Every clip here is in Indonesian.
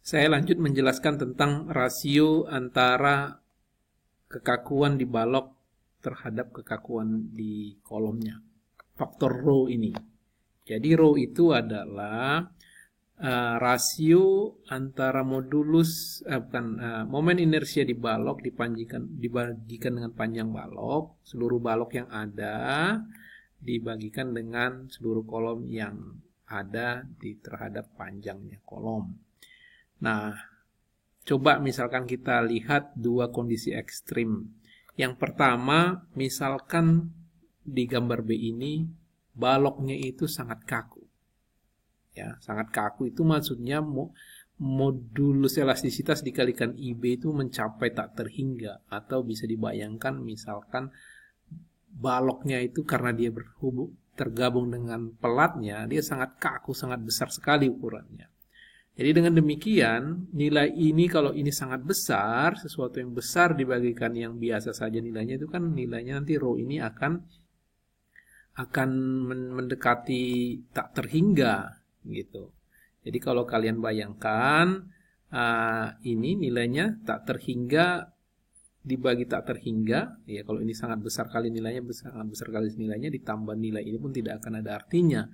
Saya lanjut menjelaskan tentang rasio antara kekakuan di balok terhadap kekakuan di kolomnya. Faktor rho ini. Jadi rho itu adalah rasio antara momen inersia di balok dibagikan dengan panjang balok, seluruh balok yang ada dibagikan dengan seluruh kolom yang ada terhadap panjangnya kolom. Nah, coba misalkan kita lihat dua kondisi ekstrim. Yang pertama, misalkan di gambar B ini baloknya itu sangat kaku. Ya, sangat kaku itu maksudnya modulus elastisitas dikalikan IB itu mencapai tak terhingga, atau bisa dibayangkan misalkan baloknya itu karena dia tergabung dengan pelatnya, dia sangat kaku, sangat besar sekali ukurannya. Jadi dengan demikian, nilai ini kalau ini sangat besar, sesuatu yang besar dibagikan yang biasa saja nilainya, itu kan nilainya nanti rho ini akan mendekati tak terhingga gitu. Jadi kalau kalian bayangkan ini nilainya tak terhingga dibagi tak terhingga, ya kalau ini sangat besar kali nilainya, sangat besar kali nilainya, ditambah nilai ini pun tidak akan ada artinya.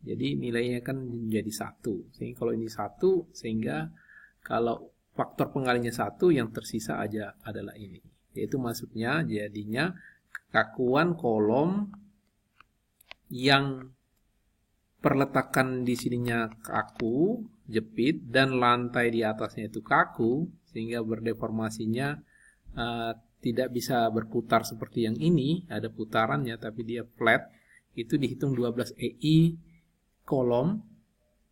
Jadi nilainya kan menjadi 1. Sehingga kalau ini 1, sehingga kalau faktor pengalinya 1, yang tersisa aja adalah ini. Yaitu maksudnya jadinya kekakuan kolom yang perletakan di sininya kaku, jepit, dan lantai di atasnya itu kaku, sehingga berdeformasinya tidak bisa berputar seperti yang ini, ada putarannya tapi dia flat, itu dihitung 12 EI kolom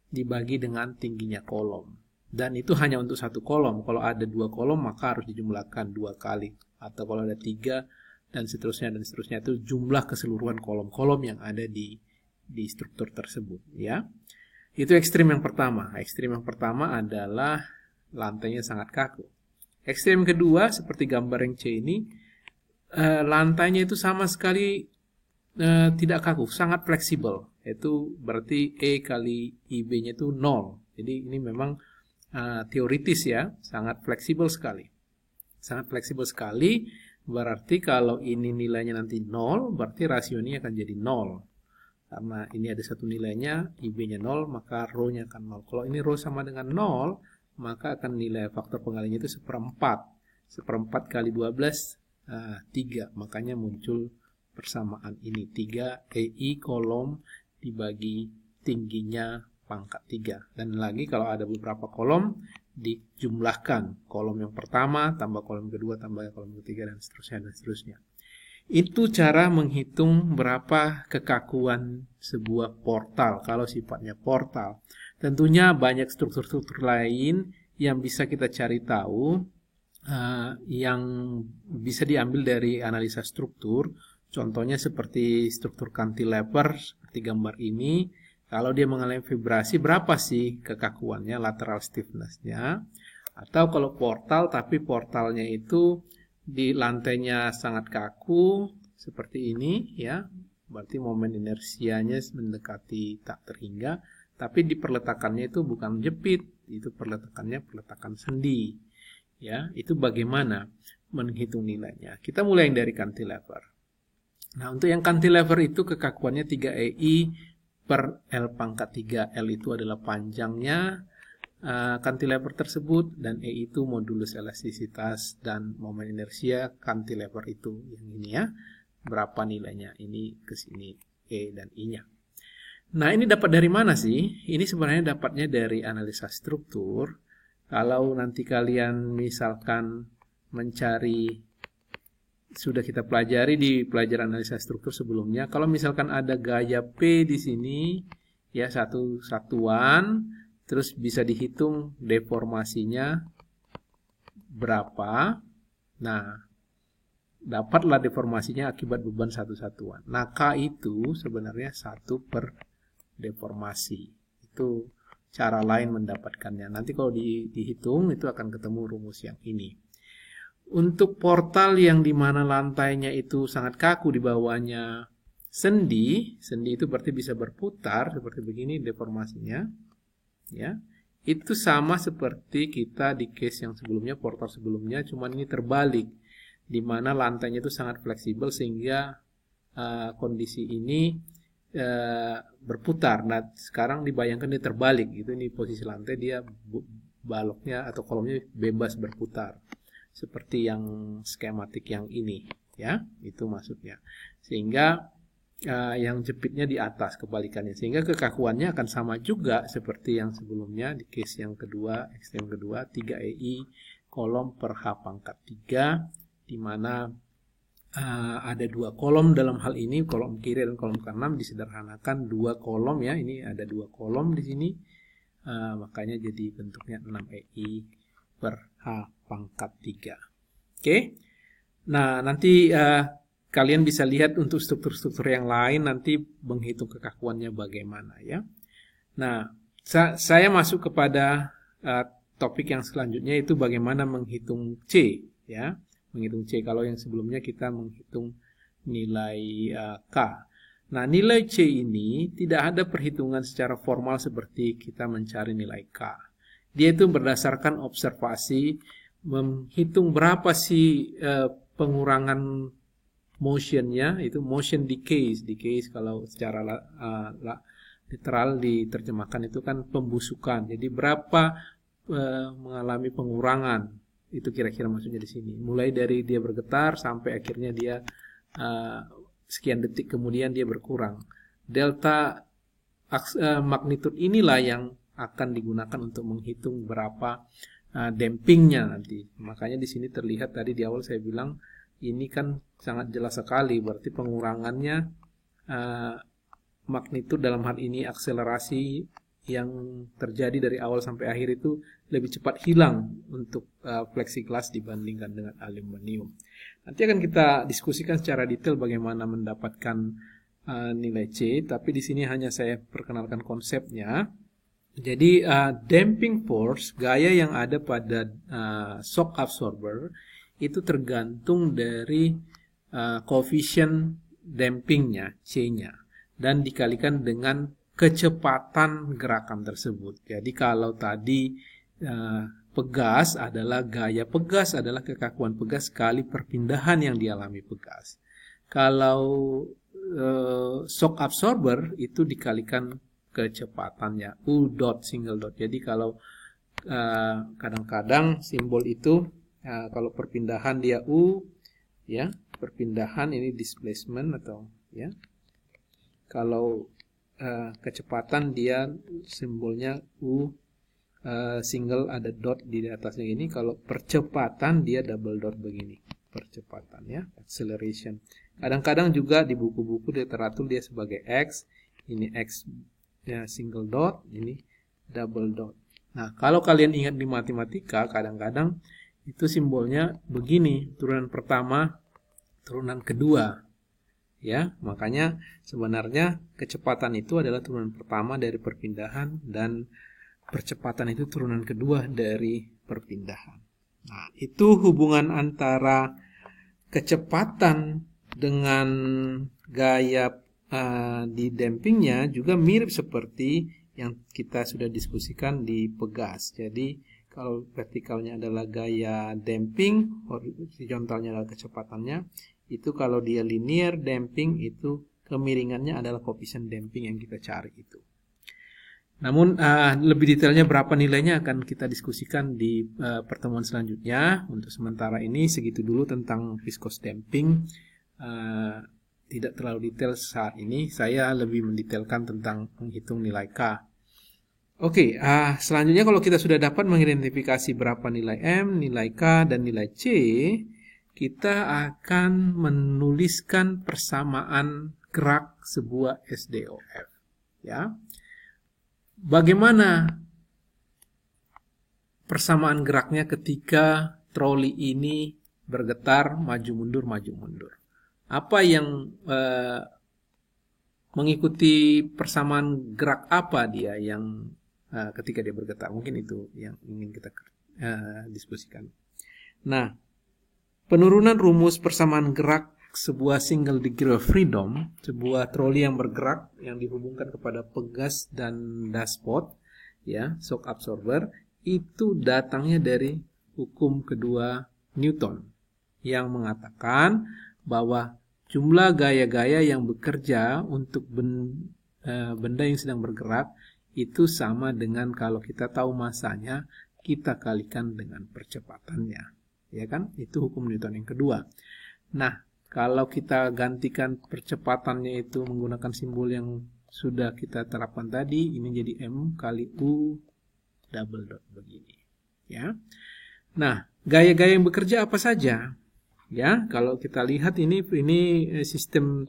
dibagi dengan tingginya kolom. Dan itu hanya untuk satu kolom. Kalau ada 2 kolom maka harus dijumlahkan 2 kali. Atau kalau ada 3 dan seterusnya itu jumlah keseluruhan kolom-kolom yang ada di struktur tersebut, ya. Itu ekstrim yang pertama. Ekstrim yang pertama adalah lantainya sangat kaku. Ekstrim kedua seperti gambar yang C ini, lantainya itu sama sekali tidak kaku, sangat fleksibel. Itu berarti E kali IB-nya itu 0. Jadi ini memang teoritis ya, sangat fleksibel sekali. Sangat fleksibel sekali, berarti kalau ini nilainya nanti 0, berarti rasio ini akan jadi 0. Karena ini ada satu nilainya, IB-nya 0, maka rho-nya akan 0. Kalau ini rho sama dengan 0, maka akan nilai faktor pengalinya itu 1/4. 1/4 kali 12, 3. Makanya muncul persamaan ini. 3 EI kolom dibagi tingginya pangkat 3. Dan lagi kalau ada beberapa kolom, dijumlahkan. Kolom yang pertama, tambah kolom kedua, tambah kolom ketiga, dan seterusnya. Itu cara menghitung berapa kekakuan sebuah portal, kalau sifatnya portal. Tentunya banyak struktur-struktur lain yang bisa kita cari tahu, yang bisa diambil dari analisa struktur. Contohnya seperti struktur cantilever, seperti gambar ini. Kalau dia mengalami vibrasi, berapa sih kekakuannya, lateral stiffness-nya. Atau kalau portal, tapi portalnya itu di lantainya sangat kaku, seperti ini, ya. Berarti momen inersianya mendekati tak terhingga. Tapi di perletakannya itu bukan jepit, itu peletakan sendi. Ya, itu bagaimana menghitung nilainya. Kita mulai dari cantilever. Nah, untuk yang cantilever itu kekakuannya 3 EI per L pangkat 3. L itu adalah panjangnya cantilever tersebut, dan E itu modulus elastisitas dan momen inersia cantilever itu. Yang ini ya, berapa nilainya. Ini ke sini E dan I-nya. Nah, ini dapat dari mana sih? Ini sebenarnya dapatnya dari analisa struktur. Kalau nanti kalian misalkan mencari, sudah kita pelajari di pelajaran analisa struktur sebelumnya, kalau misalkan ada gaya P di sini, ya satu satuan, terus bisa dihitung deformasinya berapa. Nah, dapatlah deformasinya akibat beban satu satuan. Nah, K itu sebenarnya 1 per deformasi. Itu cara lain mendapatkannya. Nanti kalau dihitung itu akan ketemu rumus yang ini. Untuk portal yang dimana lantainya itu sangat kaku, di bawahnya sendi itu berarti bisa berputar seperti begini deformasinya. Ya, itu sama seperti kita di case yang sebelumnya, portal sebelumnya, cuman ini terbalik, di mana lantainya itu sangat fleksibel sehingga kondisi ini berputar. Nah, sekarang dibayangkan dia terbalik gitu, ini posisi lantai, dia baloknya atau kolomnya bebas berputar seperti yang skematik yang ini, ya, itu maksudnya. Sehingga yang jepitnya di atas, kebalikannya, sehingga kekakuannya akan sama juga seperti yang sebelumnya di case yang kedua, ekstrem kedua, 3 EI kolom per H pangkat 3, di mana ada 2 kolom dalam hal ini, kolom kiri dan kolom kanan disederhanakan 2 kolom, ya, ini ada 2 kolom di sini, makanya jadi bentuknya 6 EI per H pangkat 3. Oke. Nah, nanti kalian bisa lihat untuk struktur-struktur yang lain nanti menghitung kekakuannya bagaimana, ya. Nah, saya masuk kepada topik yang selanjutnya, itu bagaimana menghitung C, ya. Menghitung C, kalau yang sebelumnya kita menghitung nilai K. Nah, nilai C ini tidak ada perhitungan secara formal seperti kita mencari nilai K. Dia itu berdasarkan observasi, menghitung berapa sih pengurangan motionnya, itu motion decays kalau secara literal diterjemahkan itu kan pembusukan. Jadi berapa mengalami pengurangan, itu kira-kira maksudnya di sini. Mulai dari dia bergetar sampai akhirnya dia sekian detik kemudian dia berkurang. Delta magnitude inilah yang akan digunakan untuk menghitung berapa dampingnya nanti. Makanya di sini terlihat tadi di awal saya bilang ini kan sangat jelas sekali, berarti pengurangannya magnitude dalam hal ini akselerasi yang terjadi dari awal sampai akhir itu lebih cepat hilang untuk plexiglass dibandingkan dengan aluminium. Nanti akan kita diskusikan secara detail bagaimana mendapatkan nilai C, tapi di sini hanya saya perkenalkan konsepnya. Jadi damping force, gaya yang ada pada shock absorber itu tergantung dari koefisien dampingnya, C-nya, dan dikalikan dengan kecepatan gerakan tersebut. Jadi kalau tadi pegas adalah gaya pegas adalah kekakuan pegas kali perpindahan yang dialami pegas. Kalau shock absorber itu dikalikan kecepatannya, U dot single dot. Jadi kalau kadang-kadang simbol itu kalau perpindahan dia U, ya, perpindahan ini displacement atau ya. Kalau kecepatan dia simbolnya U single ada dot di atasnya ini. Kalau percepatan dia double dot begini. Percepatan, ya, acceleration. Kadang-kadang juga di buku-buku literatur dia sebagai X, ini X ya, single dot, ini double dot. Nah, kalau kalian ingat di matematika kadang-kadang itu simbolnya begini, turunan pertama, turunan kedua. Ya, makanya sebenarnya kecepatan itu adalah turunan pertama dari perpindahan dan percepatan itu turunan kedua dari perpindahan. Nah, itu hubungan antara kecepatan dengan gaya di dampingnya juga mirip seperti yang kita sudah diskusikan di pegas. Jadi kalau vertikalnya adalah gaya damping, horizontalnya adalah kecepatannya. Itu kalau dia linear damping itu kemiringannya adalah koefisien damping yang kita cari itu. Namun lebih detailnya berapa nilainya akan kita diskusikan di pertemuan selanjutnya. Untuk sementara ini segitu dulu tentang viscous damping. Tidak terlalu detail saat ini. Saya lebih mendetailkan tentang menghitung nilai K. Oke, selanjutnya kalau kita sudah dapat mengidentifikasi berapa nilai M, nilai K, dan nilai C, kita akan menuliskan persamaan gerak sebuah SDOF. Ya. Bagaimana persamaan geraknya ketika troli ini bergetar maju mundur? Apa yang mengikuti persamaan gerak apa dia yang ketika dia bergetar? Mungkin itu yang ingin kita diskusikan. Nah, penurunan rumus persamaan gerak sebuah single degree of freedom, sebuah troli yang bergerak yang dihubungkan kepada pegas dan dashboard, ya, shock absorber, itu datangnya dari hukum kedua Newton yang mengatakan bahwa jumlah gaya-gaya yang bekerja untuk benda yang sedang bergerak itu sama dengan kalau kita tahu masanya, kita kalikan dengan percepatannya. Ya kan? Itu hukum Newton yang kedua. Nah, kalau kita gantikan percepatannya itu menggunakan simbol yang sudah kita terapkan tadi, ini jadi M kali U double dot begini. Ya. Nah, gaya-gaya yang bekerja apa saja? Ya, kalau kita lihat ini sistem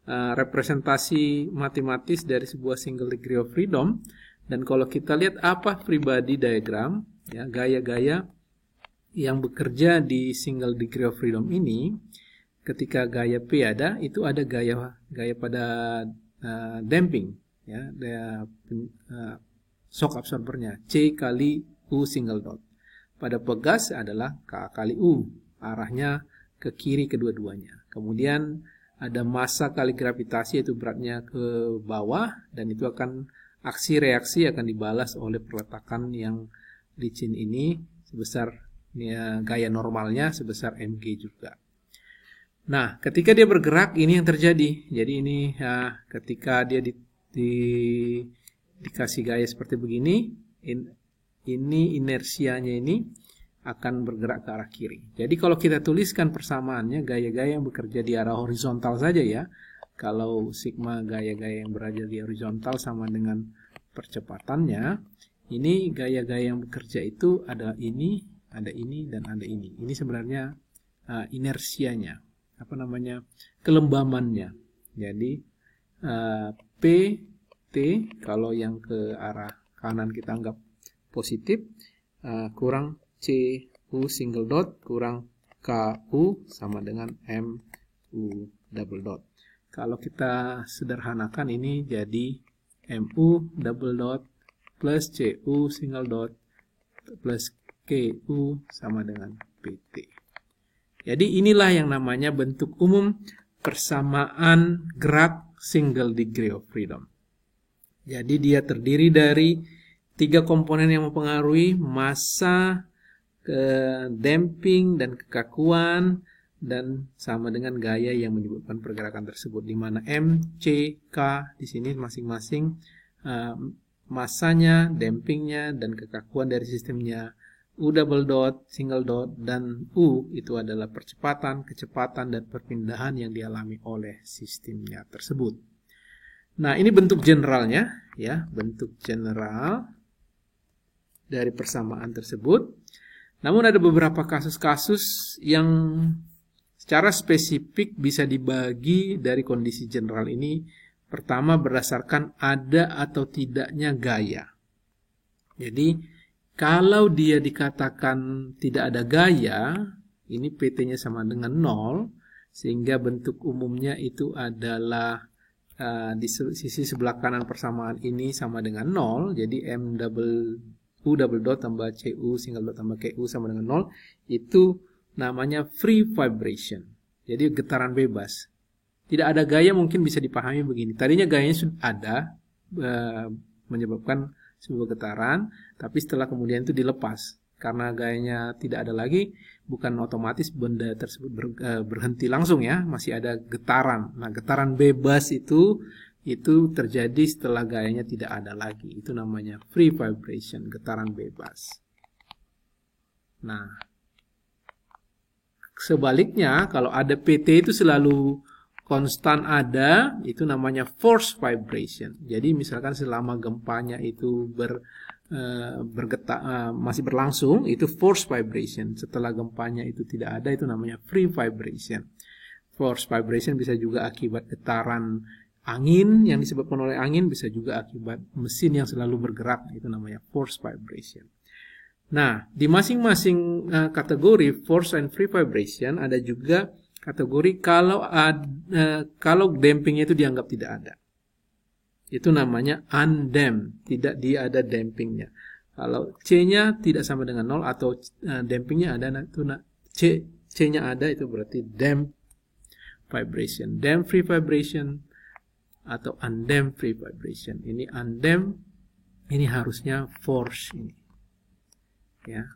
representasi matematis dari sebuah single degree of freedom, dan kalau kita lihat apa free body diagram, ya, gaya-gaya yang bekerja di single degree of freedom ini, ketika gaya P ada, itu ada gaya pada damping, ya, shock absorbernya C kali U single dot. Pada pegas adalah K kali U, arahnya ke kiri kedua-duanya. Kemudian ada massa kali gravitasi, yaitu beratnya ke bawah, dan itu akan aksi reaksi akan dibalas oleh perletakan yang licin ini sebesar ya, gaya normalnya sebesar mg juga. Nah, ketika dia bergerak ini yang terjadi. Jadi ini ya, ketika dia dikasih gaya seperti begini, ini inersianya ini akan bergerak ke arah kiri. Jadi kalau kita tuliskan persamaannya, gaya-gaya yang bekerja di arah horizontal saja ya. Kalau sigma gaya-gaya yang berada di horizontal sama dengan percepatannya, ini gaya-gaya yang bekerja itu ada ini, dan ada ini. Ini sebenarnya inersianya, apa namanya, kelembamannya. Jadi P, T, kalau yang ke arah kanan kita anggap positif, kurang C U single dot kurang K U sama dengan M U double dot. Kalau kita sederhanakan ini jadi M U double dot plus C U single dot plus K U sama dengan PT. Jadi inilah yang namanya bentuk umum persamaan gerak single degree of freedom. Jadi dia terdiri dari 3 komponen yang mempengaruhi: massa, damping, dan kekakuan, dan sama dengan gaya yang menyebabkan pergerakan tersebut, di mana M, C, K di sini masing-masing massanya, dampingnya, dan kekakuan dari sistemnya. U double dot, single dot, dan U itu adalah percepatan, kecepatan, dan perpindahan yang dialami oleh sistemnya tersebut. Nah, ini bentuk generalnya, ya, bentuk general dari persamaan tersebut. Namun ada beberapa kasus-kasus yang secara spesifik bisa dibagi dari kondisi general ini. Pertama, berdasarkan ada atau tidaknya gaya. Jadi, kalau dia dikatakan tidak ada gaya, ini PT-nya sama dengan 0, sehingga bentuk umumnya itu adalah di sisi sebelah kanan persamaan ini sama dengan 0, jadi U double dot tambah CU single dot tambah KU sama dengan 0, itu namanya free vibration. Jadi getaran bebas. Tidak ada gaya mungkin bisa dipahami begini. Tadinya gayanya sudah ada, menyebabkan sebuah getaran, tapi setelah kemudian itu dilepas. Karena gayanya tidak ada lagi, bukan otomatis benda tersebut berhenti langsung ya, masih ada getaran. Nah, getaran bebas itu terjadi setelah gayanya tidak ada lagi. Itu namanya free vibration, getaran bebas. Nah, sebaliknya kalau ada PT itu selalu konstan ada, itu namanya force vibration. Jadi misalkan selama gempanya itu masih berlangsung, itu force vibration. Setelah gempanya itu tidak ada, itu namanya free vibration. Force vibration bisa juga akibat getaran angin yang disebabkan oleh angin, bisa juga akibat mesin yang selalu bergerak, itu namanya force vibration. Nah, di masing-masing kategori force and free vibration ada juga kategori kalau dampingnya itu dianggap tidak ada. Itu namanya undamped, tidak dia ada dampingnya. Kalau C-nya tidak sama dengan 0 atau dampingnya ada, itu C-nya ada, itu berarti damped vibration. Damped free vibration atau undamped free vibration. Ini undamped Ini harusnya force ini. Ya.